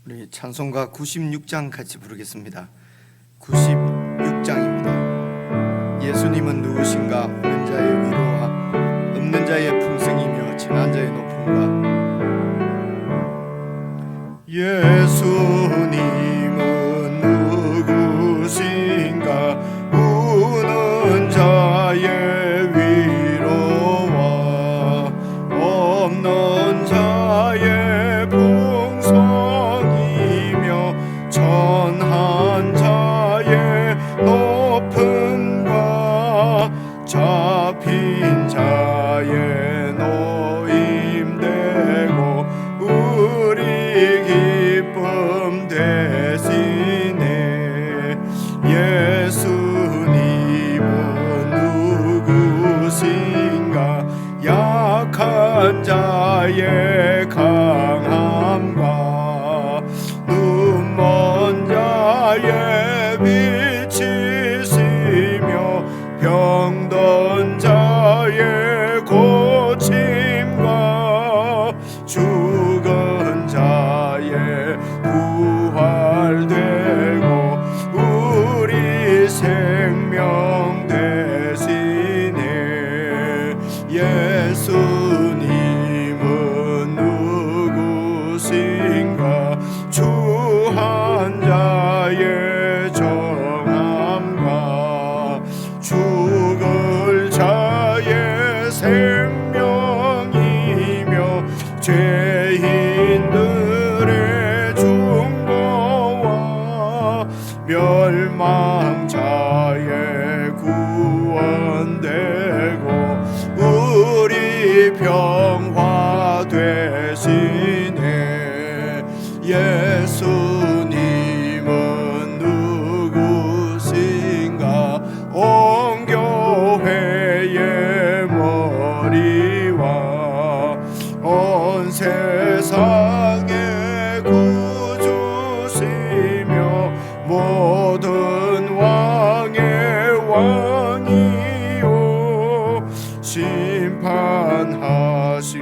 우리 찬송가 96장 같이 부르겠습니다. 96장입니다. 예수님은 누구신가? 없는 자의 위로와 없는 자의 풍성이며 지난 자의 높음과. 예수님은 누구신가? 우는 자의 위로와 없는 자의 풍성이며 전한 자의 높음과 잡힌 자의 노임되고 우리 기쁨 되시네. 예수님은 누구신가? 약한 자의 강함과 눈먼 자의 빛이시며 병든 자의 고침과 죽은 자의 부활되고 우리 생명 되시네. 예수님은 누구신가? 주한 자의 정함과 죽을 자의 생명이며 죄인들의 중보와 멸망 자의 구원되고 우리 평화 되시네. 예수님은 누구신가? 온 교회의 머리와 온 세상의 구주시며 모든 왕의 왕이요 심판하신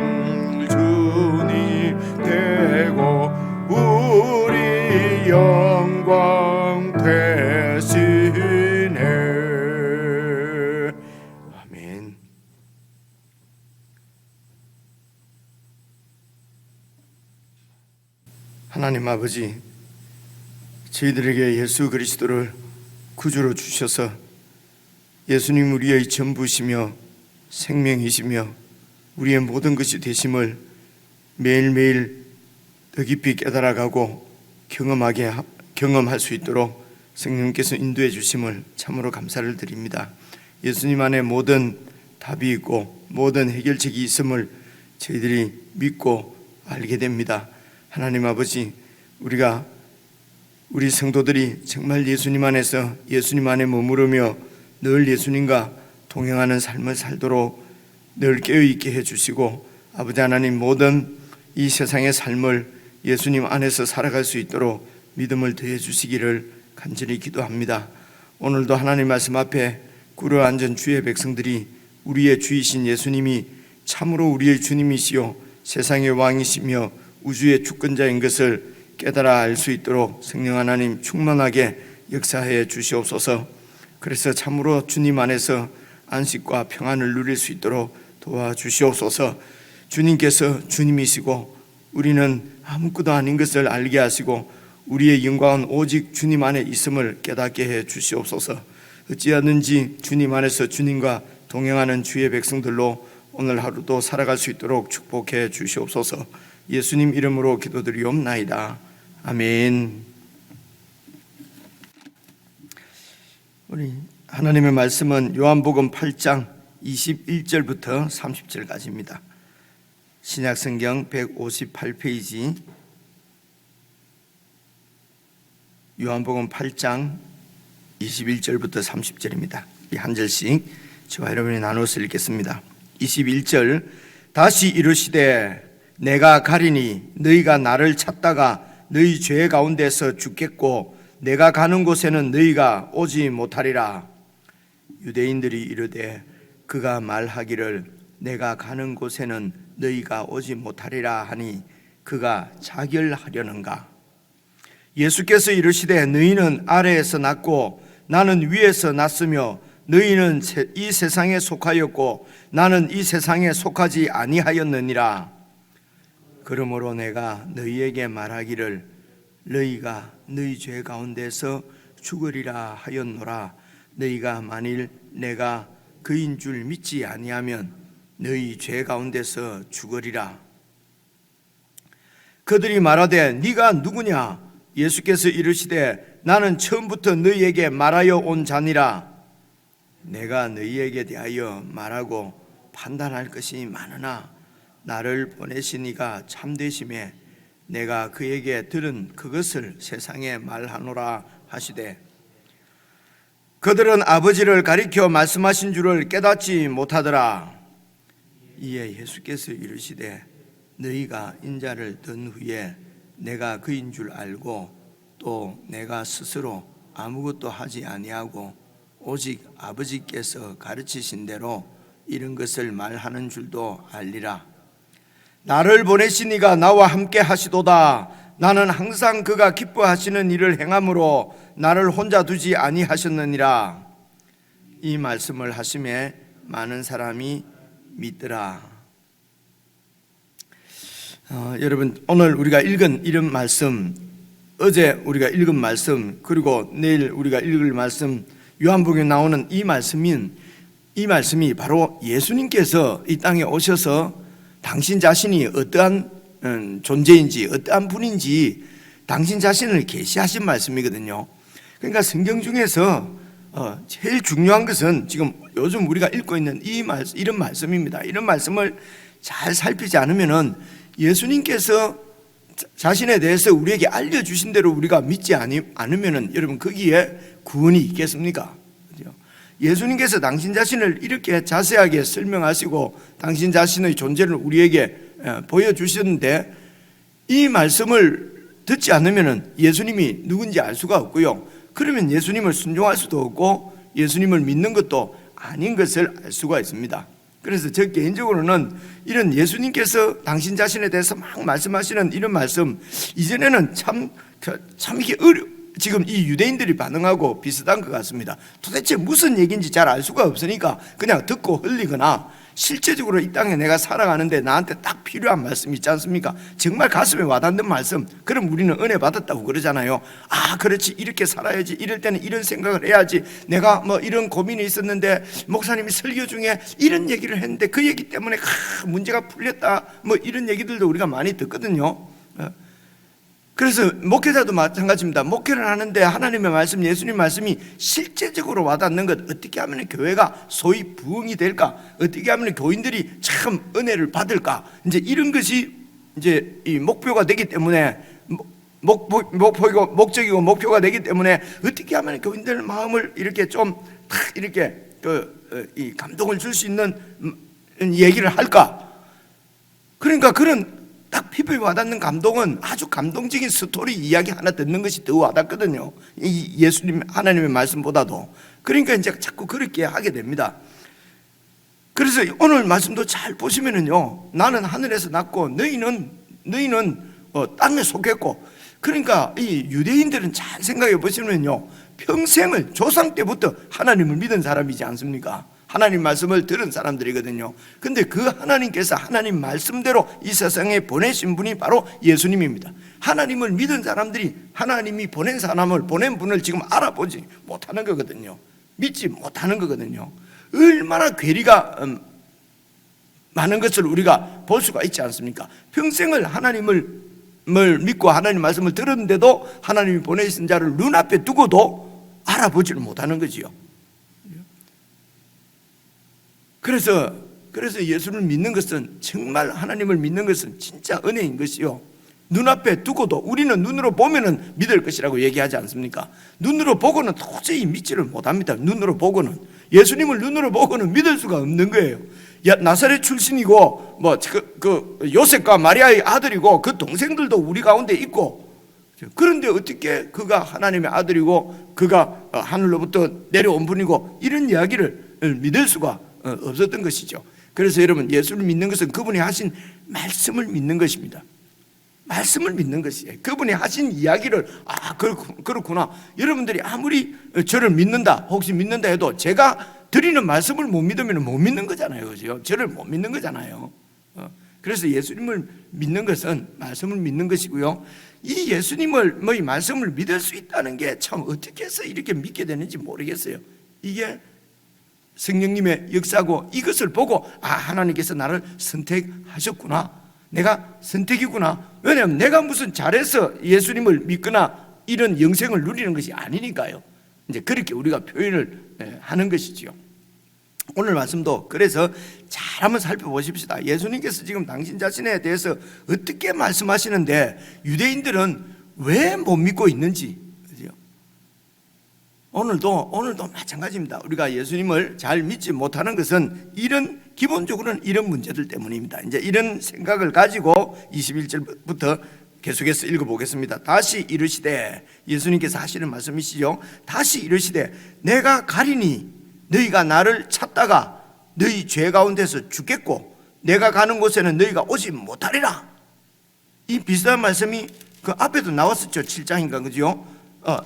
주님 되고 우리 영광 되시네. 아멘. 하나님 아버지, 저희들에게 예수 그리스도를 구주로 주셔서 예수님 우리의 전부시며 생명이시며 우리의 모든 것이 되심을 매일매일 더 깊이 깨달아가고 경험할 수 있도록 성령께서 인도해 주심을 참으로 감사를 드립니다. 예수님 안에 모든 답이 있고 모든 해결책이 있음을 저희들이 믿고 알게 됩니다. 하나님 아버지, 우리 성도들이 정말 예수님 안에서 예수님 안에 머무르며 늘 예수님과 동행하는 삶을 살도록 늘 깨어있게 해주시고, 아버지 하나님, 모든 이 세상의 삶을 예수님 안에서 살아갈 수 있도록 믿음을 더해 주시기를 간절히 기도합니다. 오늘도 하나님 말씀 앞에 꿇어 앉은 주의 백성들이 우리의 주이신 예수님이 참으로 우리의 주님이시요 세상의 왕이시며 우주의 주권자인 것을 깨달아 알 수 있도록 성령 하나님 충만하게 역사해 주시옵소서. 그래서 참으로 주님 안에서 안식과 평안을 누릴 수 있도록 도와주시옵소서. 주님께서 주님이시고 우리는 아무것도 아닌 것을 알게 하시고 우리의 영광은 오직 주님 안에 있음을 깨닫게 해 주시옵소서. 어찌하든지 주님 안에서 주님과 동행하는 주의 백성들로 오늘 하루도 살아갈 수 있도록 축복해 주시옵소서. 예수님 이름으로 기도드리옵나이다. 아멘. 우리 하나님의 말씀은 요한복음 8장 21절부터 30절까지입니다. 신약성경 158페이지 요한복음 8장 21절부터 30절입니다. 이 한 절씩 저와 여러분이 나눠서 읽겠습니다. 21절, 다시 이르시되 내가 가리니 너희가 나를 찾다가 너희 죄 가운데서 죽겠고 내가 가는 곳에는 너희가 오지 못하리라. 유대인들이 이르되 그가 말하기를 내가 가는 곳에는 너희가 오지 못하리라 하니 그가 자결하려는가? 예수께서 이르시되 너희는 아래에서 났고 나는 위에서 났으며 너희는 이 세상에 속하였고 나는 이 세상에 속하지 아니하였느니라. 그러므로 내가 너희에게 말하기를 너희가 너희 죄 가운데서 죽으리라 하였노라. 너희가 만일 내가 그인 줄 믿지 아니하면 너희 죄 가운데서 죽으리라. 그들이 말하되 네가 누구냐? 예수께서 이르시되 나는 처음부터 너희에게 말하여 온 자니라. 내가 너희에게 대하여 말하고 판단할 것이 많으나 나를 보내신 이가 참되심에 내가 그에게 들은 그것을 세상에 말하노라 하시되 그들은 아버지를 가리켜 말씀하신 줄을 깨닫지 못하더라. 이에 예수께서 이르시되 너희가 인자를 든 후에 내가 그인 줄 알고 또 내가 스스로 아무것도 하지 아니하고 오직 아버지께서 가르치신 대로 이런 것을 말하는 줄도 알리라. 나를 보내신 이가 나와 함께 하시도다. 나는 항상 그가 기뻐하시는 일을 행함으로 나를 혼자 두지 아니하셨느니라. 이 말씀을 하심에 많은 사람이 믿더라. 여러분, 오늘 우리가 읽은 이런 말씀, 어제 우리가 읽은 말씀, 그리고 내일 우리가 읽을 말씀, 요한복음에 나오는 이 말씀이 바로 예수님께서 이 땅에 오셔서 당신 자신이 어떠한 존재인지 어떠한 분인지 당신 자신을 계시하신 말씀이거든요. 그러니까 성경 중에서 제일 중요한 것은 지금 요즘 우리가 읽고 있는 이런 말씀입니다. 이런 말씀을 잘 살피지 않으면은 예수님께서 자신에 대해서 우리에게 알려주신 대로 우리가 믿지 않으면은 여러분 거기에 구원이 있겠습니까? 예수님께서 당신 자신을 이렇게 자세하게 설명하시고 당신 자신의 존재를 우리에게 보여주셨는데 이 말씀을 듣지 않으면 예수님이 누군지 알 수가 없고요. 그러면 예수님을 순종할 수도 없고 예수님을 믿는 것도 아닌 것을 알 수가 있습니다. 그래서 저 개인적으로는 이런 예수님께서 당신 자신에 대해서 막 말씀하시는 이런 말씀, 이전에는 참 이게 지금 이 유대인들이 반응하고 비슷한 것 같습니다. 도대체 무슨 얘기인지 잘 알 수가 없으니까 그냥 듣고 흘리거나 실제적으로 이 땅에 내가 살아가는데 나한테 딱 필요한 말씀 있지 않습니까? 정말 가슴에 와닿는 말씀, 그럼 우리는 은혜 받았다고 그러잖아요. 아, 그렇지, 이렇게 살아야지, 이럴 때는 이런 생각을 해야지, 내가 뭐 이런 고민이 있었는데 목사님이 설교 중에 이런 얘기를 했는데 그 얘기 때문에 문제가 풀렸다, 뭐 이런 얘기들도 우리가 많이 듣거든요. 그래서 목회자도 마찬가지입니다. 목회를 하는데 하나님의 말씀, 예수님 말씀이 실제적으로 와닿는 것, 어떻게 하면 교회가 소위 부흥이 될까, 어떻게 하면 교인들이 참 은혜를 받을까, 이제 이런 것이 이제 이 목표가 되기 때문에 목적이고 목표가 되기 때문에 어떻게 하면 교인들 마음을 이렇게 좀 탁 이렇게 이 감동을 줄 수 있는 얘기를 할까. 그러니까 그런 딱 피부에 와닿는 감동은 아주 감동적인 스토리 이야기 하나 듣는 것이 더 와닿거든요. 이 예수님 하나님의 말씀보다도. 그러니까 이제 자꾸 그렇게 하게 됩니다. 그래서 오늘 말씀도 잘 보시면은요, 나는 하늘에서 났고 너희는 땅에 속했고, 그러니까 이 유대인들은 잘 생각해 보시면요, 평생을 조상 때부터 하나님을 믿은 사람이지 않습니까? 하나님 말씀을 들은 사람들이거든요. 근데 그 하나님께서 하나님 말씀대로 이 세상에 보내신 분이 바로 예수님입니다. 하나님을 믿은 사람들이 하나님이 보낸 분을 지금 알아보지 못하는 거거든요. 믿지 못하는 거거든요. 얼마나 괴리가 많은 것을 우리가 볼 수가 있지 않습니까? 평생을 하나님을 믿고 하나님 말씀을 들었는데도 하나님이 보내신 자를 눈앞에 두고도 알아보지를 못하는 거지요. 그래서 예수를 믿는 것은, 정말 하나님을 믿는 것은 진짜 은혜인 것이요, 눈앞에 두고도 우리는 눈으로 보면은 믿을 것이라고 얘기하지 않습니까? 눈으로 보고는 도저히 믿지를 못합니다. 눈으로 보고는, 예수님을 눈으로 보고는 믿을 수가 없는 거예요. 나사렛 출신이고 그 요셉과 마리아의 아들이고 그 동생들도 우리 가운데 있고, 그런데 어떻게 그가 하나님의 아들이고 그가 하늘로부터 내려온 분이고 이런 이야기를 믿을 수가 없었던 것이죠. 그래서 여러분, 예수를 믿는 것은 그분이 하신 말씀을 믿는 것입니다. 말씀을 믿는 것이에요. 그분이 하신 이야기를 그렇구나. 여러분들이 아무리 저를 믿는다, 혹시 믿는다 해도 제가 드리는 말씀을 못 믿으면 못 믿는 거잖아요. 그죠? 저를 못 믿는 거잖아요. 그래서 예수님을 믿는 것은 말씀을 믿는 것이고요. 이 예수님을 이 말씀을 믿을 수 있다는 게 참 어떻게 해서 이렇게 믿게 되는지 모르겠어요. 이게 성령님의 역사고, 이것을 보고 하나님께서 나를 선택하셨구나, 내가 선택이구나. 왜냐하면 내가 무슨 잘해서 예수님을 믿거나 이런 영생을 누리는 것이 아니니까요. 이제 그렇게 우리가 표현을 하는 것이지요. 오늘 말씀도 그래서 잘 한번 살펴보십시다. 예수님께서 지금 당신 자신에 대해서 어떻게 말씀하시는데 유대인들은 왜 못 믿고 있는지, 그죠? 오늘도 마찬가지입니다. 우리가 예수님을 잘 믿지 못하는 것은 기본적으로는 이런 문제들 때문입니다. 이제 이런 생각을 가지고 21절부터 계속해서 읽어보겠습니다. 다시 이르시되, 예수님께서 하시는 말씀이시죠. 다시 이르시되 내가 가리니 너희가 나를 찾다가 너희 죄 가운데서 죽겠고 내가 가는 곳에는 너희가 오지 못하리라. 이 비슷한 말씀이 그 앞에도 나왔었죠. 7장인가, 그죠?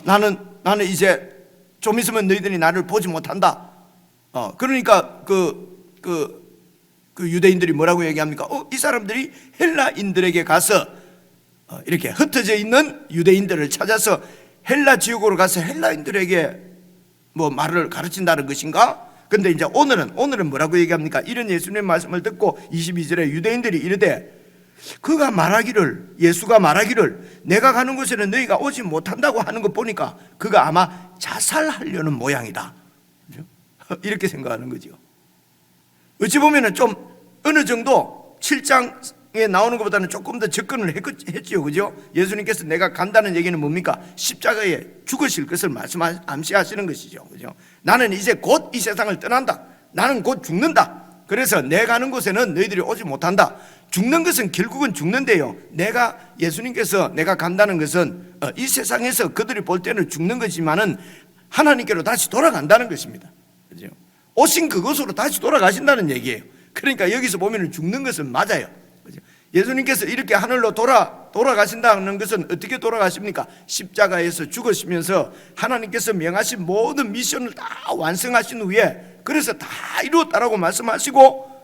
나는 이제 좀 있으면 너희들이 나를 보지 못한다. 그러니까 그 유대인들이 뭐라고 얘기합니까? 이 사람들이 헬라인들에게 가서 이렇게 흩어져 있는 유대인들을 찾아서 헬라 지역으로 가서 헬라인들에게 뭐 말을 가르친다는 것인가? 근데 이제 오늘은 뭐라고 얘기합니까? 이런 예수님의 말씀을 듣고 22절에 유대인들이 이르되 예수가 말하기를 내가 가는 곳에는 너희가 오지 못한다고 하는 거 보니까 그가 아마 자살하려는 모양이다. 이렇게 생각하는 거죠. 어찌 보면은 좀 어느 정도 7장에 나오는 것보다는 조금 더 접근을 했지요, 그죠? 예수님께서 내가 간다는 얘기는 뭡니까? 십자가에 죽으실 것을 암시하시는 것이죠, 그죠? 나는 이제 곧 이 세상을 떠난다. 나는 곧 죽는다. 그래서 내 가는 곳에는 너희들이 오지 못한다. 죽는 것은 결국은 죽는데요, 예수님께서 내가 간다는 것은 이 세상에서 그들이 볼 때는 죽는 거지만은 하나님께로 다시 돌아간다는 것입니다, 그죠? 오신 그곳으로 다시 돌아가신다는 얘기예요. 그러니까 여기서 보면 죽는 것은 맞아요, 그죠? 예수님께서 이렇게 하늘로 돌아가신다는 것은 어떻게 돌아가십니까? 십자가에서 죽으시면서 하나님께서 명하신 모든 미션을 다 완성하신 후에, 그래서 다 이루었다라고 말씀하시고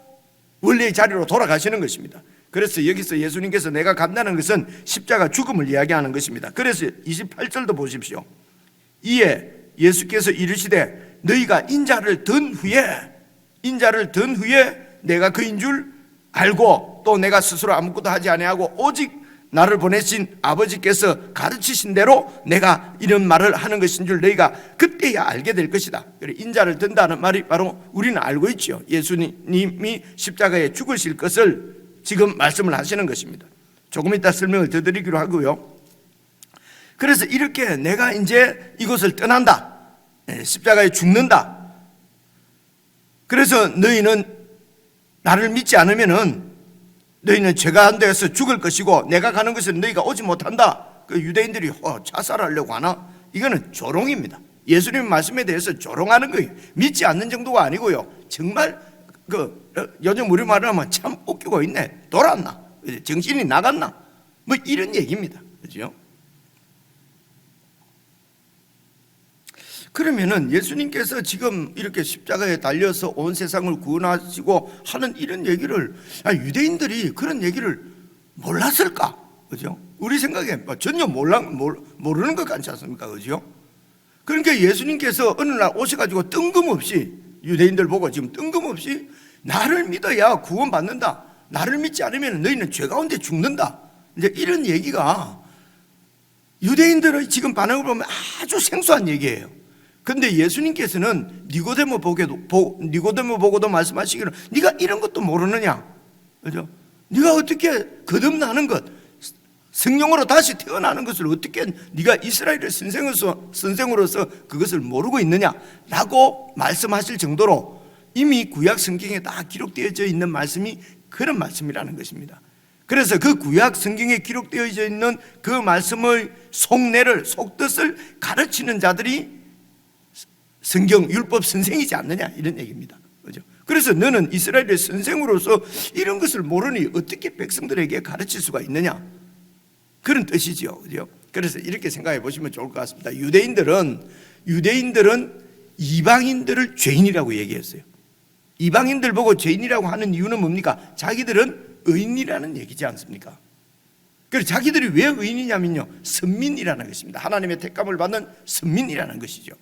원래의 자리로 돌아가시는 것입니다. 그래서 여기서 예수님께서 내가 간다는 것은 십자가 죽음을 이야기하는 것입니다. 그래서 28절도 보십시오. 이에 예수께서 이르시되 너희가 인자를 든 후에 내가 그인 줄 알고 또 내가 스스로 아무것도 하지 아니하고 오직 나를 보내신 아버지께서 가르치신 대로 내가 이런 말을 하는 것인 줄 너희가 그때야 알게 될 것이다. 인자를 든다는 말이 바로 우리는 알고 있죠. 예수님이 십자가에 죽으실 것을 지금 말씀을 하시는 것입니다. 조금 이따 설명을 더 드리기로 하고요. 그래서 이렇게 내가 이제 이곳을 떠난다, 십자가에 죽는다. 그래서 너희는 나를 믿지 않으면은 너희는 죄가 한 데에서 죽을 것이고 내가 가는 것은 너희가 오지 못한다. 그 유대인들이 자살하려고 하나? 이거는 조롱입니다. 예수님의 말씀에 대해서 조롱하는 거예요. 믿지 않는 정도가 아니고요, 정말 요즘 우리 말을 하면 참 웃기고 있네, 돌았나, 정신이 나갔나, 뭐 이런 얘기입니다, 그죠? 그러면은 예수님께서 지금 이렇게 십자가에 달려서 온 세상을 구원하시고 하는 이런 얘기를 유대인들이 그런 얘기를 몰랐을까? 그죠? 우리 생각에 전혀 모르는 것 같지 않습니까? 그죠? 그러니까 예수님께서 어느 날 오셔가지고 뜬금없이 유대인들 보고 지금 뜬금없이 나를 믿어야 구원받는다, 나를 믿지 않으면 너희는 죄 가운데 죽는다, 이제 이런 얘기가 유대인들의 지금 반응을 보면 아주 생소한 얘기예요. 근데 예수님께서는 니고데모 보고도 말씀하시기를 네가 이런 것도 모르느냐, 그죠? 네가 어떻게 거듭나는 것, 성령으로 다시 태어나는 것을 어떻게 네가 이스라엘의 선생으로서 그것을 모르고 있느냐라고 말씀하실 정도로 이미 구약 성경에 다 기록되어져 있는 말씀이 그런 말씀이라는 것입니다. 그래서 그 구약 성경에 기록되어져 있는 그 말씀의 속뜻을 가르치는 자들이 성경 율법 선생이지 않느냐, 이런 얘기입니다, 그죠? 그래서 너는 이스라엘의 선생으로서 이런 것을 모르니 어떻게 백성들에게 가르칠 수가 있느냐? 그런 뜻이죠. 그죠? 그래서 이렇게 생각해 보시면 좋을 것 같습니다. 유대인들은 이방인들을 죄인이라고 얘기했어요. 이방인들 보고 죄인이라고 하는 이유는 뭡니까? 자기들은 의인이라는 얘기지 않습니까? 그래서 자기들이 왜 의인이냐면요, 선민이라는 것입니다. 하나님의 택감을 받는 선민이라는 것이죠.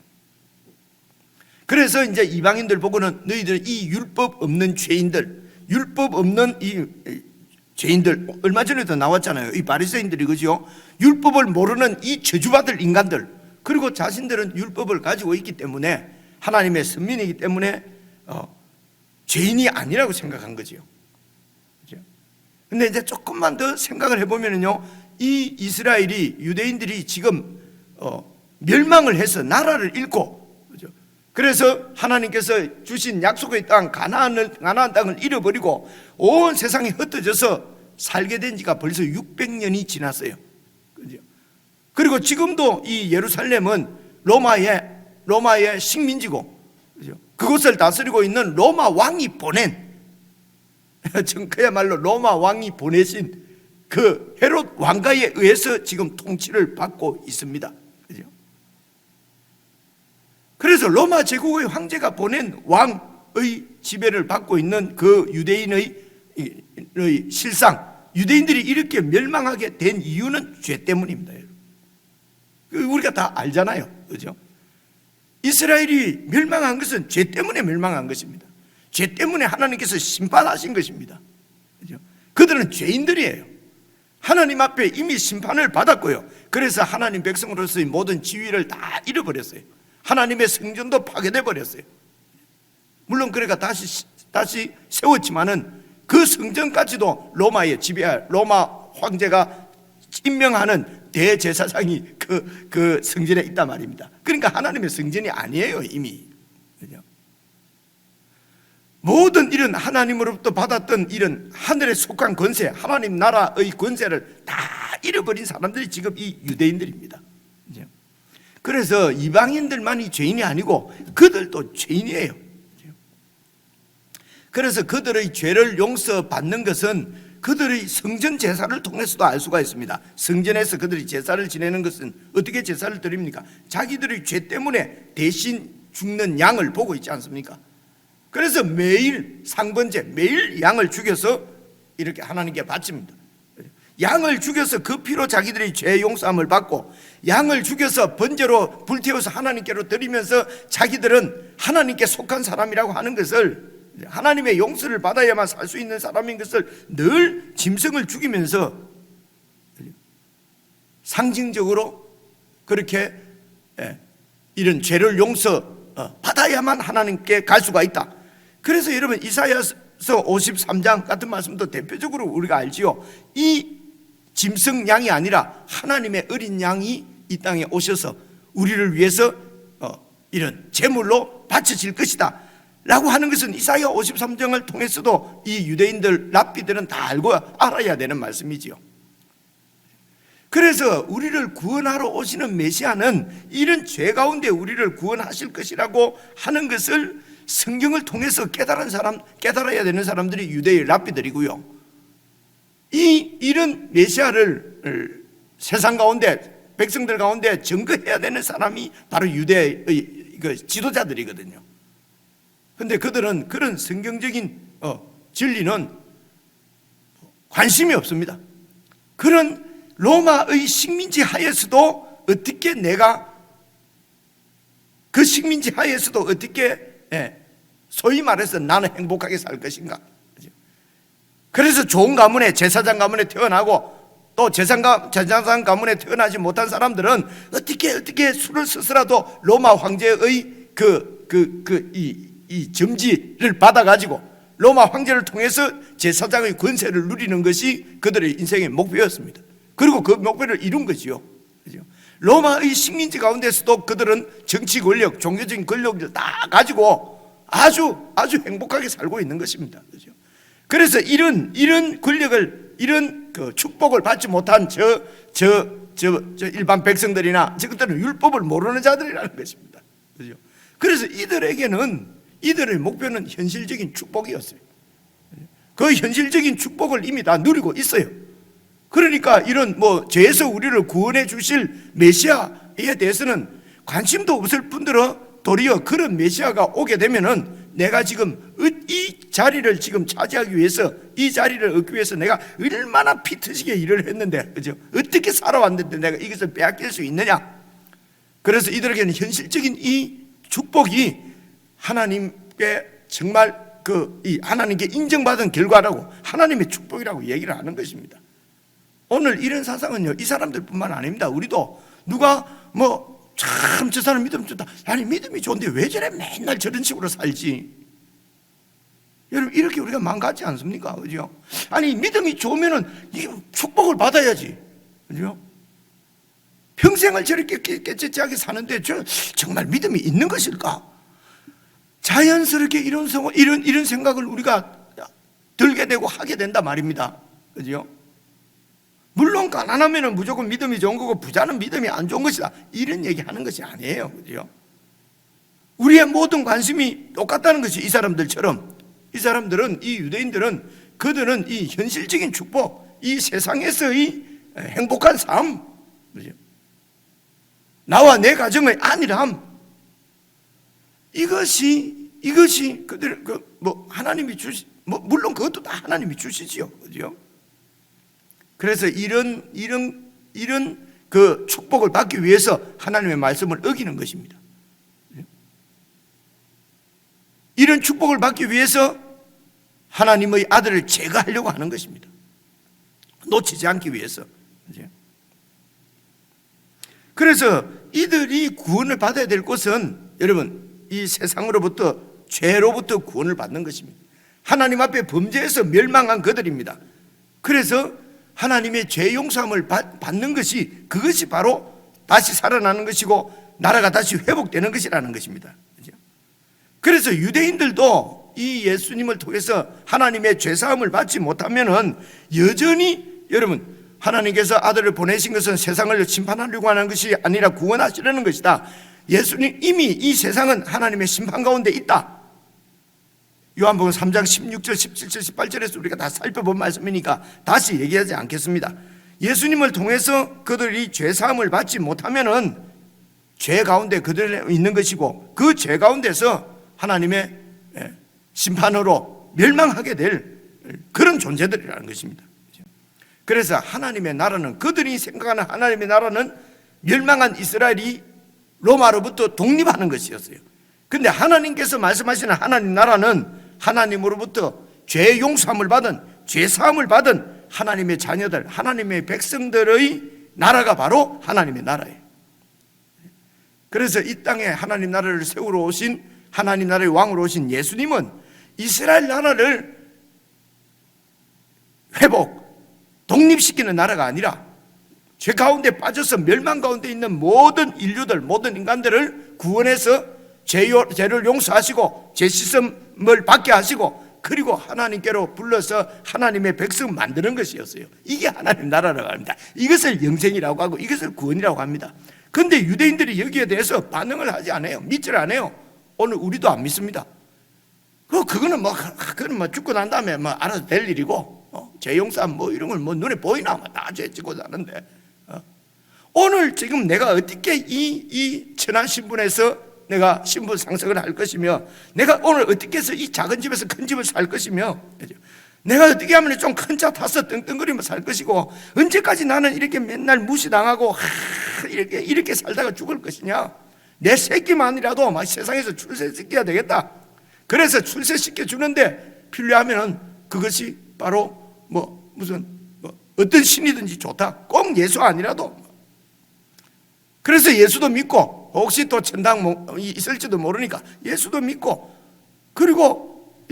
그래서 이제 이방인들 보고는 너희들은 이 율법 없는 죄인들, 율법 없는 이 죄인들, 얼마 전에도 나왔잖아요. 이 바리새인들이, 그죠? 율법을 모르는 이 저주받을 인간들, 그리고 자신들은 율법을 가지고 있기 때문에, 하나님의 선민이기 때문에 죄인이 아니라고 생각한 거죠. 근데 이제 조금만 더 생각을 해보면요, 이 이스라엘이, 유대인들이 지금 멸망을 해서 나라를 잃고, 그래서 하나님께서 주신 약속의 땅 가나안 땅을 잃어버리고 온 세상이 흩어져서 살게 된 지가 벌써 600년이 지났어요. 그리고 지금도 이 예루살렘은 로마의 식민지고, 그곳을 다스리고 있는 로마 왕이 보낸, 그야말로 로마 왕이 보내신 그 헤롯 왕가에 의해서 지금 통치를 받고 있습니다. 그래서 로마 제국의 황제가 보낸 왕의 지배를 받고 있는 그 유대인의 실상, 유대인들이 이렇게 멸망하게 된 이유는 죄 때문입니다. 우리가 다 알잖아요, 그죠? 이스라엘이 멸망한 것은 죄 때문에 멸망한 것입니다. 죄 때문에 하나님께서 심판하신 것입니다. 그죠? 그들은 죄인들이에요. 하나님 앞에 이미 심판을 받았고요. 그래서 하나님 백성으로서의 모든 지위를 다 잃어버렸어요. 하나님의 성전도 파괴돼 버렸어요. 물론 그러니까 다시 세웠지만은 그 성전까지도 로마 황제가 임명하는 대제사장이 그 성전에 있단 말입니다. 그러니까 하나님의 성전이 아니에요, 이미. 그죠? 모든 이런 하나님으로부터 받았던 이런 하늘에 속한 권세, 하나님 나라의 권세를 다 잃어버린 사람들이 지금 이 유대인들입니다. 그죠? 그래서 이방인들만이 죄인이 아니고 그들도 죄인이에요. 그래서 그들의 죄를 용서받는 것은 그들의 성전 제사를 통해서도 알 수가 있습니다. 성전에서 그들이 제사를 지내는 것은 어떻게 제사를 드립니까? 자기들의 죄 때문에 대신 죽는 양을 보고 있지 않습니까? 그래서 매일 상번제, 매일 양을 죽여서 이렇게 하나님께 바칩니다. 양을 죽여서 그 피로 자기들이 죄 용서함을 받고, 양을 죽여서 번제로 불태워서 하나님께로 드리면서 자기들은 하나님께 속한 사람이라고 하는 것을, 하나님의 용서를 받아야만 살 수 있는 사람인 것을 늘 짐승을 죽이면서 상징적으로 그렇게 이런 죄를 용서 받아야만 하나님께 갈 수가 있다. 그래서 여러분 이사야서 53장 같은 말씀도 대표적으로 우리가 알지요. 이 짐승 양이 아니라 하나님의 어린 양이 이 땅에 오셔서 우리를 위해서 이런 제물로 바쳐질 것이다 라고 하는 것은 이사야 53장을 통해서도 이 유대인들 랍비들은 다 알고 알아야 되는 말씀이지요. 그래서 우리를 구원하러 오시는 메시아는 이런 죄 가운데 우리를 구원하실 것이라고 하는 것을 성경을 통해서 깨달아야 되는 사람들이 유대의 랍비들이고요. 이런 메시아를 세상 가운데, 백성들 가운데 증거해야 되는 사람이 바로 유대의 지도자들이거든요. 그런데 그들은 그런 성경적인 진리는 관심이 없습니다. 그런 로마의 식민지 하에서도 어떻게 내가 그 식민지 하에서도 어떻게 소위 말해서 나는 행복하게 살 것인가. 그래서 좋은 가문에, 제사장 가문에 태어나고 또 제사장 가문에 태어나지 못한 사람들은 어떻게 수를 써서라도 로마 황제의 이 점지를 받아가지고 로마 황제를 통해서 제사장의 권세를 누리는 것이 그들의 인생의 목표였습니다. 그리고 그 목표를 이룬 거지요. 로마의 식민지 가운데서도 그들은 정치 권력, 종교적인 권력을 다 가지고 아주 행복하게 살고 있는 것입니다. 그래서 이런 권력을, 이런 그 축복을 받지 못한 저 일반 백성들이나 저것들은 율법을 모르는 자들이라는 것입니다. 그래서 이들의 목표는 현실적인 축복이었어요. 그 현실적인 축복을 이미 다 누리고 있어요. 그러니까 이런 죄에서 우리를 구원해 주실 메시아에 대해서는 관심도 없을 뿐더러 도리어 그런 메시아가 오게 되면은 내가 지금 이 자리를 지금 차지하기 위해서, 이 자리를 얻기 위해서 내가 얼마나 피 터지게 일을 했는데, 그죠? 어떻게 살아왔는데 내가 이것을 빼앗길 수 있느냐? 그래서 이들에게는 현실적인 이 축복이 하나님께 정말 하나님께 인정받은 결과라고, 하나님의 축복이라고 얘기를 하는 것입니다. 오늘 이런 사상은요, 이 사람들뿐만 아닙니다. 우리도 누가 참 저 사람 믿음 좋다, 아니 믿음이 좋은데 왜 저래 맨날 저런 식으로 살지? 여러분, 이렇게 우리가 망가지 않습니까? 그죠? 아니 믿음이 좋으면은 이 축복을 받아야지, 그죠? 평생을 저렇게 깨끗하게 사는데 정말 믿음이 있는 것일까? 자연스럽게 이런 생각을 우리가 들게 되고 하게 된단 말입니다. 그죠? 물론 가난하면 무조건 믿음이 좋은 거고 부자는 믿음이 안 좋은 것이다, 이런 얘기 하는 것이 아니에요. 그죠? 우리의 모든 관심이 똑같다는 것이, 이 사람들처럼 이 사람들은, 이 유대인들은, 그들은 이 현실적인 축복, 이 세상에서의 행복한 삶, 그죠? 나와 내 가정의 안일함, 이것이 그들 하나님이 물론 그것도 다 하나님이 주시지요. 그죠? 그래서 이런 그 축복을 받기 위해서 하나님의 말씀을 어기는 것입니다. 이런 축복을 받기 위해서 하나님의 아들을 제거하려고 하는 것입니다. 놓치지 않기 위해서. 그래서 이들이 구원을 받아야 될 것은, 여러분, 이 세상으로부터, 죄로부터 구원을 받는 것입니다. 하나님 앞에 범죄해서 멸망한 그들입니다. 그래서 하나님의 죄 용서함을 받는 것이, 그것이 바로 다시 살아나는 것이고 나라가 다시 회복되는 것이라는 것입니다. 그래서 유대인들도 이 예수님을 통해서 하나님의 죄 사함을 받지 못하면은 여전히, 여러분, 하나님께서 아들을 보내신 것은 세상을 심판하려고 하는 것이 아니라 구원하시려는 것이다. 예수님, 이미 이 세상은 하나님의 심판 가운데 있다. 요한복음 3장 16절, 17절, 18절에서 우리가 다 살펴본 말씀이니까 다시 얘기하지 않겠습니다. 예수님을 통해서 그들이 죄 사함을 받지 못하면은 죄 가운데 그들이 있는 것이고, 그 죄 가운데서 하나님의 심판으로 멸망하게 될 그런 존재들이라는 것입니다. 그래서 하나님의 나라는, 그들이 생각하는 하나님의 나라는 멸망한 이스라엘이 로마로부터 독립하는 것이었어요. 근데 하나님께서 말씀하시는 하나님 나라는 하나님으로부터 죄 용서함을 받은, 죄 사함을 받은 하나님의 자녀들, 하나님의 백성들의 나라가 바로 하나님의 나라예요. 그래서 이 땅에 하나님 나라를 세우러 오신, 하나님 나라의 왕으로 오신 예수님은 이스라엘 나라를 회복, 독립시키는 나라가 아니라 죄 가운데 빠져서 멸망 가운데 있는 모든 인류들, 모든 인간들을 구원해서 죄를 용서하시고 죄 씻음을 받게 하시고, 그리고 하나님께로 불러서 하나님의 백성을 만드는 것이었어요. 이게 하나님 나라라고 합니다. 이것을 영생이라고 하고 이것을 구원이라고 합니다. 그런데 유대인들이 여기에 대해서 반응을 하지 않아요. 믿지를 않아요. 오늘 우리도 안 믿습니다. 그거는 죽고 난 다음에 알아서 될 일이고, 죄 용서함 이런 걸 눈에 보이나? 다 죄 짓고 사는데, 오늘 지금 내가 어떻게 이 천한 신분에서 내가 신분 상승을 할 것이며, 내가 오늘 어떻게 해서 이 작은 집에서 큰 집을 살 것이며, 내가 어떻게 하면 좀 큰 차 타서 떵떵거리며 살 것이고, 언제까지 나는 이렇게 맨날 무시당하고 이렇게 살다가 죽을 것이냐? 내 새끼만이라도 세상에서 출세시켜야 되겠다. 그래서 출세시켜 주는데 필요하면은 그것이 바로 어떤 신이든지 좋다. 꼭 예수 아니라도. 그래서 예수도 믿고, 혹시 또 천당 있을지도 모르니까 예수도 믿고, 그리고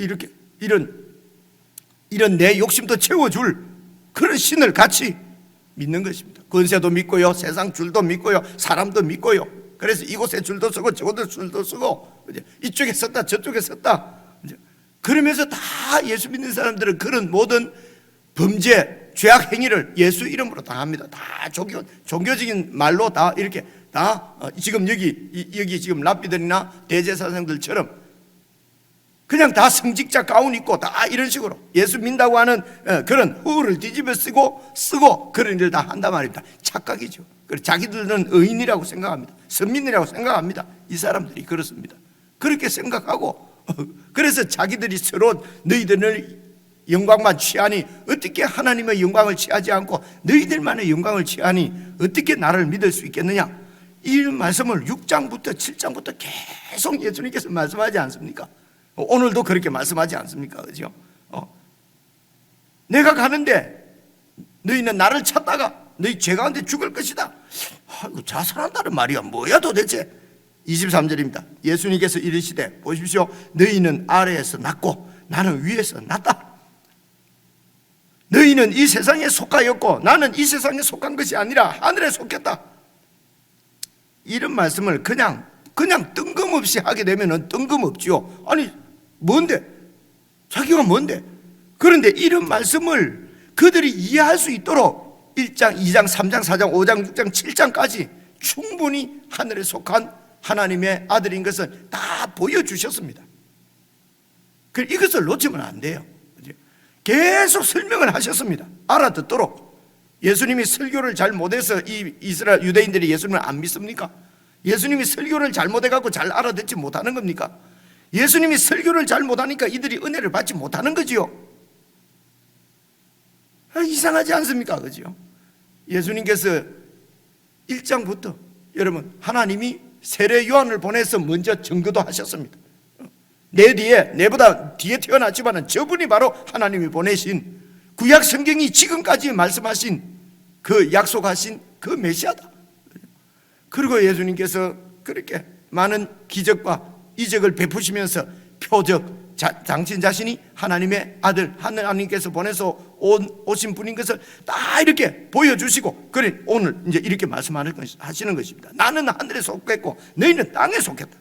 이런 내 욕심도 채워줄 그런 신을 같이 믿는 것입니다. 권세도 믿고요, 세상 줄도 믿고요, 사람도 믿고요. 그래서 이곳에 줄도 서고 저곳에 줄도 서고, 이쪽에 섰다 저쪽에 섰다. 그러면서 다 예수 믿는 사람들은 그런 모든 범죄, 죄악 행위를 예수 이름으로 다 합니다. 다 종교적인 말로 다 이렇게 다 지금 여기 지금 랍비들이나 대제사장들처럼 그냥 다 성직자 가운 입고 다 이런 식으로 예수 믿는다고 하는 그런 허울을 뒤집어 쓰고 그런 일을 다 한단 말입니다. 착각이죠. 그리고 자기들은 의인이라고 생각합니다. 선민이라고 생각합니다. 이 사람들이 그렇습니다. 그렇게 생각하고 그래서 자기들이 서로 너희들을 영광만 취하니 어떻게 하나님의 영광을 취하지 않고 너희들만의 영광을 취하니 어떻게 나를 믿을 수 있겠느냐, 이 말씀을 6장부터 7장부터 계속 예수님께서 말씀하지 않습니까? 오늘도 그렇게 말씀하지 않습니까? 그죠? 내가 가는데 너희는 나를 찾다가 너희 죄 가운데 죽을 것이다. 아이고, 자살한다는 말이야 뭐야 도대체. 23절입니다. 예수님께서 이르시되 보십시오, 너희는 아래에서 났고 나는 위에서 났다. 너희는 이 세상에 속하였고 나는 이 세상에 속한 것이 아니라 하늘에 속했다. 이런 말씀을 그냥 뜬금없이 하게 되면 뜬금없지요. 아니 뭔데? 자기가 뭔데? 그런데 이런 말씀을 그들이 이해할 수 있도록 1장, 2장, 3장, 4장, 5장, 6장, 7장까지 충분히 하늘에 속한 하나님의 아들인 것을 다 보여주셨습니다. 이것을 놓치면 안 돼요. 계속 설명을 하셨습니다. 알아듣도록. 예수님이 설교를 잘 못해서 이 이스라엘 유대인들이 예수님을 안 믿습니까? 예수님이 설교를 잘못해갖고 잘 알아듣지 못하는 겁니까? 예수님이 설교를 잘 못하니까 이들이 은혜를 받지 못하는 거지요. 이상하지 않습니까? 그죠? 예수님께서 1장부터 여러분 하나님이 세례 요한을 보내서 먼저 증거도 하셨습니다. 내보다 뒤에 태어났지만 저분이 바로 하나님이 보내신 구약 성경이 지금까지 말씀하신 그 약속하신 그 메시아다. 그리고 예수님께서 그렇게 많은 기적과 이적을 베푸시면서 표적, 당신 자신이 하나님의 아들, 하나님께서 보내서 오신 분인 것을 다 이렇게 보여주시고, 그래 오늘 이제 이렇게 말씀하시는 것입니다. 나는 하늘에 속했고 너희는 땅에 속했다.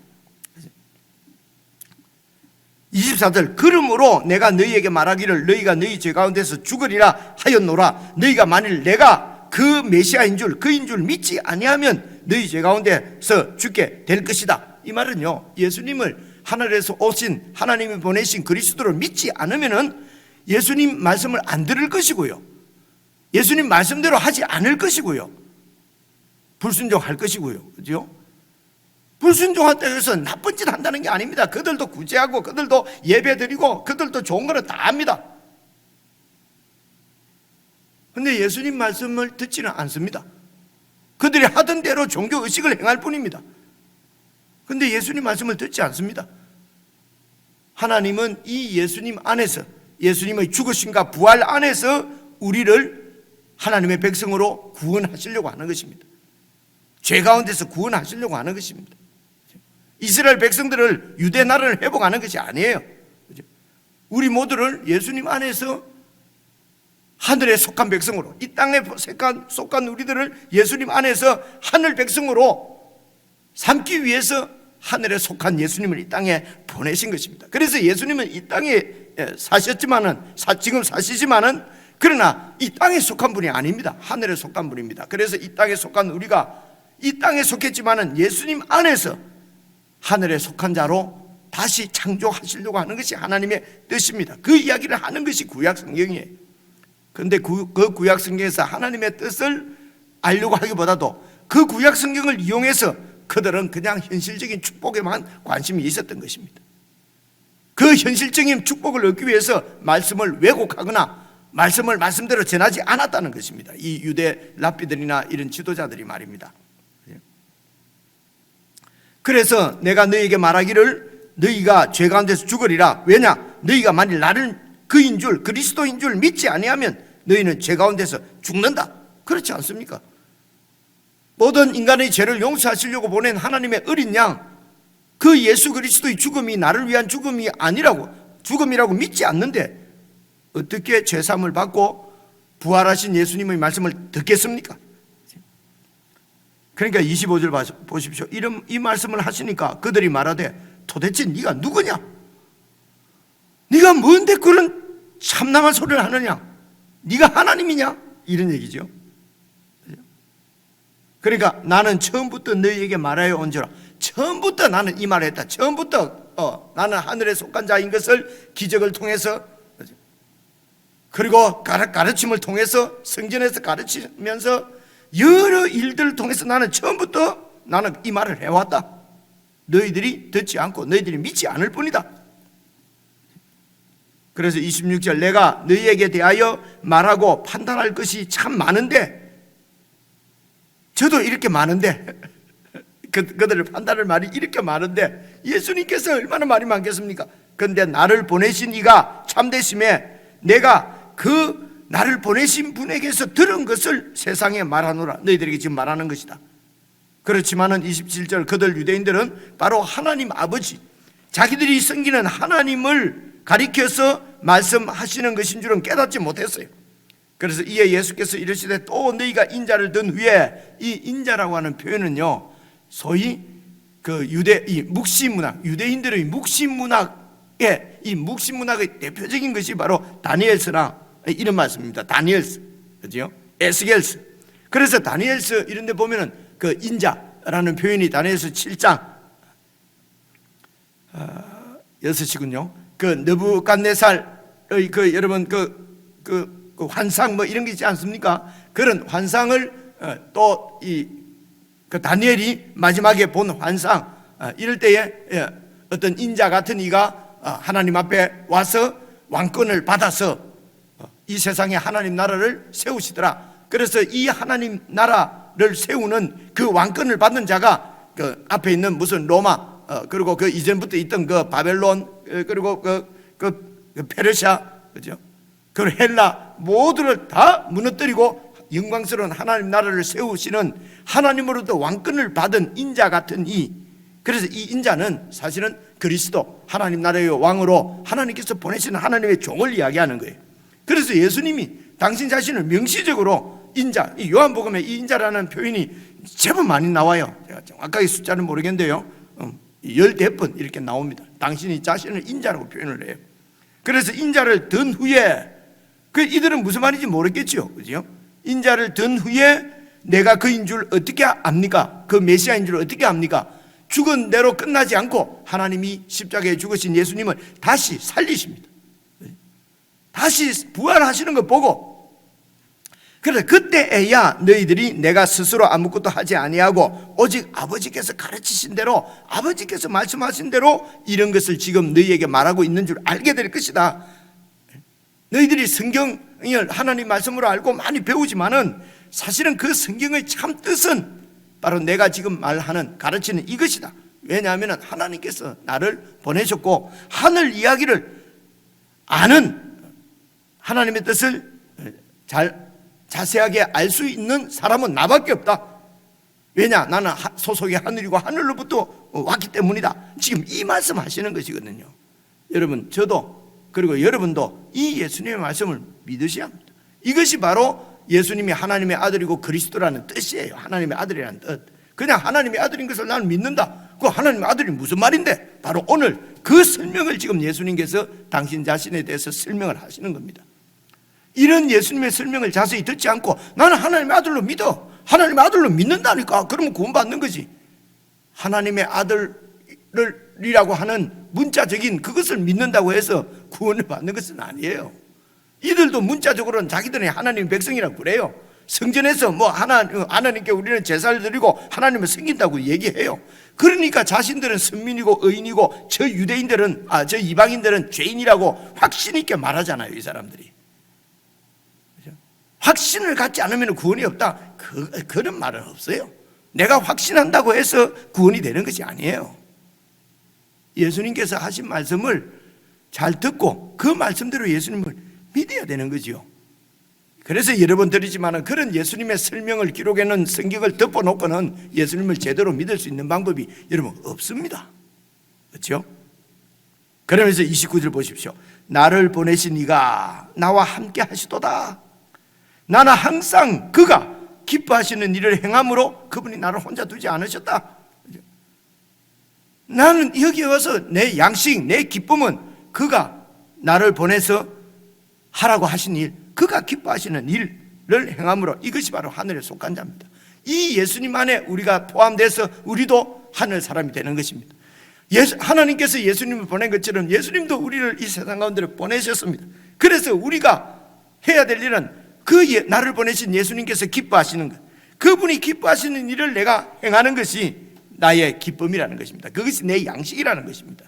24절, 그러므로 내가 너희에게 말하기를 너희가 너희 죄 가운데서 죽으리라 하였노라. 너희가 만일 내가 그 메시아인 줄 그인 줄 믿지 아니하면 너희 죄 가운데서 죽게 될 것이다. 이 말은요, 예수님을 하늘에서 오신 하나님이 보내신 그리스도를 믿지 않으면은 예수님 말씀을 안 들을 것이고요, 예수님 말씀대로 하지 않을 것이고요, 불순종할 것이고요. 그죠? 불순종한다고 해서 나쁜 짓 한다는 게 아닙니다. 그들도 구제하고 그들도 예배드리고 그들도 좋은 거는 다 합니다. 그런데 예수님 말씀을 듣지는 않습니다. 그들이 하던 대로 종교의식을 행할 뿐입니다. 그런데 예수님 말씀을 듣지 않습니다. 하나님은 이 예수님 안에서, 예수님의 죽으심과 부활 안에서 우리를 하나님의 백성으로 구원하시려고 하는 것입니다. 죄 가운데서 구원하시려고 하는 것입니다. 이스라엘 백성들을 유대 나라를 회복하는 것이 아니에요. 우리 모두를 예수님 안에서 하늘에 속한 백성으로, 이 땅에 속한 우리들을 예수님 안에서 하늘 백성으로 삼기 위해서 하늘에 속한 예수님을 이 땅에 보내신 것입니다. 그래서 예수님은 이 땅에 사셨지만은, 지금 사시지만은, 그러나 이 땅에 속한 분이 아닙니다. 하늘에 속한 분입니다. 그래서 이 땅에 속한 우리가 이 땅에 속했지만은 예수님 안에서 하늘에 속한 자로 다시 창조하시려고 하는 것이 하나님의 뜻입니다. 그 이야기를 하는 것이 구약 성경이에요. 그런데 그 구약 성경에서 하나님의 뜻을 알려고 하기보다도 그 구약 성경을 이용해서 그들은 그냥 현실적인 축복에만 관심이 있었던 것입니다. 그 현실적인 축복을 얻기 위해서 말씀을 왜곡하거나 말씀을 말씀대로 전하지 않았다는 것입니다. 이 유대 랍비들이나 이런 지도자들이 말입니다. 그래서 내가 너희에게 말하기를 너희가 죄 가운데서 죽으리라. 왜냐? 너희가 만일 나를 그인 줄, 그리스도인 줄 믿지 아니하면 너희는 죄 가운데서 죽는다. 그렇지 않습니까? 모든 인간의 죄를 용서하시려고 보낸 하나님의 어린 양, 그 예수 그리스도의 죽음이 나를 위한 죽음이 아니라고, 죽음이라고 믿지 않는데 어떻게 죄사함을 받고 부활하신 예수님의 말씀을 듣겠습니까? 그러니까 25절 보십시오. 이 말씀을 하시니까 그들이 말하되 도대체 네가 누구냐? 네가 뭔데 그런 참남한 소리를 하느냐? 네가 하나님이냐? 이런 얘기죠. 그러니까 나는 처음부터 너희에게 말하여 온지라. 처음부터 나는 이 말을 했다. 처음부터 나는 하늘에 속한 자인 것을 기적을 통해서, 그리고 가르침을 통해서, 성전에서 가르치면서 여러 일들을 통해서 나는 처음부터 나는 이 말을 해왔다. 너희들이 듣지 않고 너희들이 믿지 않을 뿐이다. 그래서 26절, 내가 너희에게 대하여 말하고 판단할 것이 참 많은데, 저도 이렇게 많은데 그들을 판단할 말이 이렇게 많은데 예수님께서 얼마나 말이 많겠습니까? 그런데 나를 보내신 이가 참되심에 내가 그 나를 보내신 분에게서 들은 것을 세상에 말하노라. 너희들에게 지금 말하는 것이다. 그렇지만은 27절, 그들 유대인들은 바로 하나님 아버지, 자기들이 섬기는 하나님을 가리켜서 말씀하시는 것인 줄은 깨닫지 못했어요. 그래서 이에 예수께서 이르시되 또 너희가 인자를 든 후에, 이 인자라고 하는 표현은요, 소위 그 이 묵시문학, 유대인들의 묵시문학의, 이 묵시문학의 대표적인 것이 바로 다니엘서나 이런 말씀입니다. 다니엘서, 그죠? 에스겔서. 그래서 다니엘서 이런 데 보면은 그 인자라는 표현이 다니엘서 7장 6이군요. 그 느부갓네살의 그 여러분 그 환상 뭐 이런 게 있지 않습니까? 그런 환상을 또 그 다니엘이 마지막에 본 환상, 이럴 때에 어떤 인자 같은 이가 하나님 앞에 와서 왕권을 받아서 이 세상에 하나님 나라를 세우시더라. 그래서 이 하나님 나라를 세우는 그 왕권을 받는 자가 그 앞에 있는 무슨 로마, 그리고 그 이전부터 있던 그 바벨론, 그리고 그 페르시아, 그죠? 그 헬라 모두를 다 무너뜨리고 영광스러운 하나님 나라를 세우시는, 하나님으로부터 왕권을 받은 인자 같은 그래서 이 인자는 사실은 그리스도, 하나님 나라의 왕으로 하나님께서 보내시는 하나님의 종을 이야기하는 거예요. 그래서 예수님이 당신 자신을 명시적으로 인자, 이 요한복음에 이 인자라는 표현이 제법 많이 나와요. 제가 정확하게 숫자는 모르겠는데요, 14번 이렇게 나옵니다. 당신이 자신을 인자라고 표현을 해요. 그래서 인자를 든 후에, 그 이들은 무슨 말인지 모르겠죠, 그죠? 인자를 든 후에 내가 그인 줄 어떻게 압니까? 그 메시아인 줄 어떻게 압니까? 죽은 대로 끝나지 않고 하나님이 십자가에 죽으신 예수님을 다시 살리십니다. 다시 부활하시는 걸 보고, 그래서 그때에야 너희들이 내가 스스로 아무것도 하지 아니하고 오직 아버지께서 가르치신 대로, 아버지께서 말씀하신 대로 이런 것을 지금 너희에게 말하고 있는 줄 알게 될 것이다. 너희들이 성경을 하나님 말씀으로 알고 많이 배우지만은 사실은 그 성경의 참 뜻은 바로 내가 지금 말하는, 가르치는 이것이다. 왜냐하면 하나님께서 나를 보내셨고 하늘 이야기를 아는, 하나님의 뜻을 자세하게 알 수 있는 사람은 나밖에 없다. 왜냐? 나는 소속이 하늘이고 하늘로부터 왔기 때문이다. 지금 이 말씀 하시는 것이거든요. 여러분, 저도 그리고 여러분도 이 예수님의 말씀을 믿으셔야 합니다. 이것이 바로 예수님이 하나님의 아들이고 그리스도라는 뜻이에요. 하나님의 아들이라는 뜻. 그냥 하나님의 아들인 것을 나는 믿는다. 그 하나님의 아들이 무슨 말인데? 바로 오늘 그 설명을 지금 예수님께서 당신 자신에 대해서 설명을 하시는 겁니다. 이런 예수님의 설명을 자세히 듣지 않고 나는 하나님의 아들로 믿어, 하나님의 아들로 믿는다니까, 그러면 구원받는 거지. 하나님의 아들이라고 하는 문자적인 그것을 믿는다고 해서 구원을 받는 것은 아니에요. 이들도 문자적으로는 자기들이 하나님의 백성이라고 그래요. 성전에서 뭐 하나님께 우리는 제사를 드리고 하나님을 섬긴다고 얘기해요. 그러니까 자신들은 선민이고 의인이고 저 유대인들은, 저 이방인들은 죄인이라고 확신 있게 말하잖아요, 이 사람들이. 확신을 갖지 않으면 구원이 없다, 그런 말은 없어요. 내가 확신한다고 해서 구원이 되는 것이 아니에요. 예수님께서 하신 말씀을 잘 듣고 그 말씀대로 예수님을 믿어야 되는 거죠. 그래서 여러 번 드리지만 그런 예수님의 설명을 기록해놓은 성경을 덮어놓고는 예수님을 제대로 믿을 수 있는 방법이 여러분 없습니다. 그렇죠? 그러면서 29절 보십시오. 나를 보내신 이가 나와 함께 하시도다. 나는 항상 그가 기뻐하시는 일을 행함으로 그분이 나를 혼자 두지 않으셨다. 나는 여기 와서 내 양식, 내 기쁨은 그가 나를 보내서 하라고 하신 일, 그가 기뻐하시는 일을 행함으로, 이것이 바로 하늘에 속한 자입니다. 이 예수님 안에 우리가 포함돼서 우리도 하늘 사람이 되는 것입니다. 하나님께서 예수님을 보낸 것처럼 예수님도 우리를 이 세상 가운데로 보내셨습니다. 그래서 우리가 해야 될 일은 나를 보내신 예수님께서 기뻐하시는 것, 그분이 기뻐하시는 일을 내가 행하는 것이 나의 기쁨이라는 것입니다. 그것이 내 양식이라는 것입니다.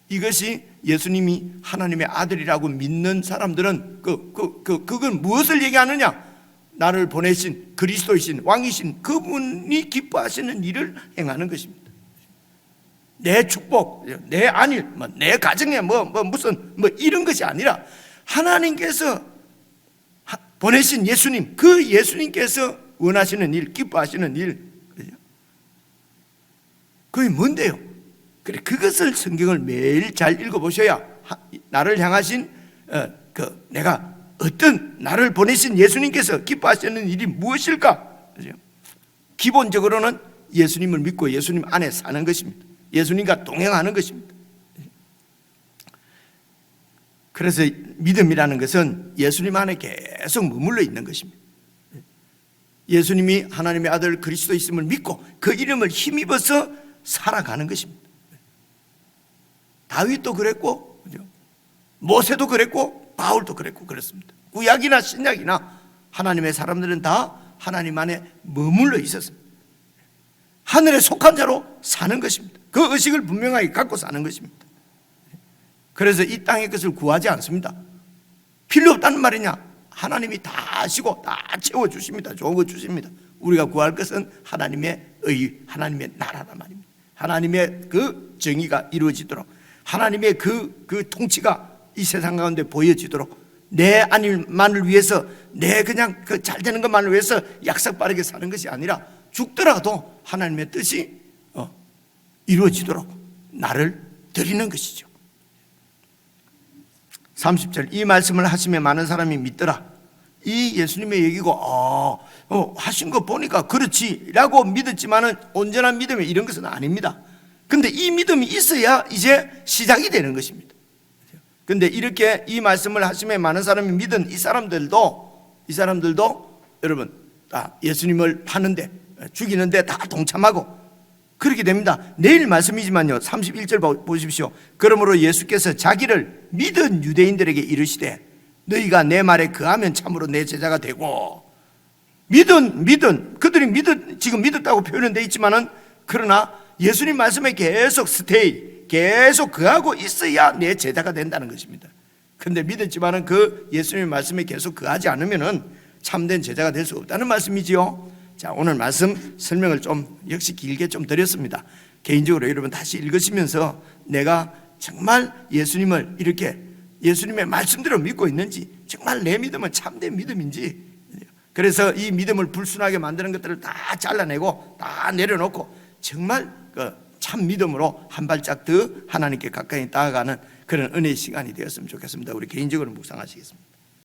이것이 예수님이 하나님의 아들이라고 믿는 사람들은 그건 무엇을 얘기하느냐? 나를 보내신 그리스도이신 왕이신 그분이 기뻐하시는 일을 행하는 것입니다. 내 축복, 내 안일, 내 가정에 무슨 이런 것이 아니라 하나님께서 보내신 예수님, 그 예수님께서 원하시는 일, 기뻐하시는 일, 그게 뭔데요? 그래, 그것을 성경을 매일 잘 읽어보셔야 나를 향하신 내가 어떤 나를 보내신 예수님께서 기뻐하시는 일이 무엇일까? 기본적으로는 예수님을 믿고 예수님 안에 사는 것입니다. 예수님과 동행하는 것입니다. 그래서 믿음이라는 것은 예수님 안에 계속 머물러 있는 것입니다. 예수님이 하나님의 아들 그리스도이심을 믿고 그 이름을 힘입어서 살아가는 것입니다. 다윗도 그랬고 모세도 그랬고 바울도 그랬고 그렇습니다. 구약이나 신약이나 하나님의 사람들은 다 하나님 안에 머물러 있었습니다. 하늘에 속한 자로 사는 것입니다. 그 의식을 분명하게 갖고 사는 것입니다. 그래서 이 땅의 것을 구하지 않습니다. 필요 없다는 말이냐? 하나님이 다 하시고 다 채워주십니다. 좋은 거 주십니다. 우리가 구할 것은 하나님의 하나님의 나라란 말입니다. 하나님의 그 정의가 이루어지도록, 하나님의 그 통치가 이 세상 가운데 보여지도록, 내 안일만을 위해서, 내 그냥 그 잘 되는 것만을 위해서 약삭 빠르게 사는 것이 아니라 죽더라도 하나님의 뜻이 이루어지도록 나를 드리는 것이죠. 30절, 이 말씀을 하시며 많은 사람이 믿더라. 이 예수님의 얘기고 하신 거 보니까 그렇지 라고 믿었지만은 온전한 믿음이 이런 것은 아닙니다. 근데 이 믿음이 있어야 이제 시작이 되는 것입니다. 근데 이렇게 이 말씀을 하시며 많은 사람이 믿은 이 사람들도 여러분 다 예수님을 파는데, 죽이는데 다 동참하고 그렇게 됩니다. 내일 말씀이지만요, 31절 보십시오. 그러므로 예수께서 자기를 믿은 유대인들에게 이르시되 너희가 내 말에 거하면 참으로 내 제자가 되고, 그들이 지금 믿었다고 표현은 돼 있지만은 그러나 예수님 말씀에 계속 계속 거하고 있어야 내 제자가 된다는 것입니다. 근데 믿었지만은 그 예수님의 말씀에 계속 거하지 않으면은 참된 제자가 될 수 없다는 말씀이지요. 자, 오늘 말씀 설명을 역시 길게 드렸습니다. 개인적으로 여러분 다시 읽으시면서 내가 정말 예수님을 이렇게 예수님의 말씀대로 믿고 있는지, 정말 내 믿음은 참된 믿음인지, 그래서 이 믿음을 불순하게 만드는 것들을 다 잘라내고 다 내려놓고 정말 참 믿음으로 한 발짝 더 하나님께 가까이 다가가는 그런 은혜의 시간이 되었으면 좋겠습니다. 우리 개인적으로 묵상하시겠습니다.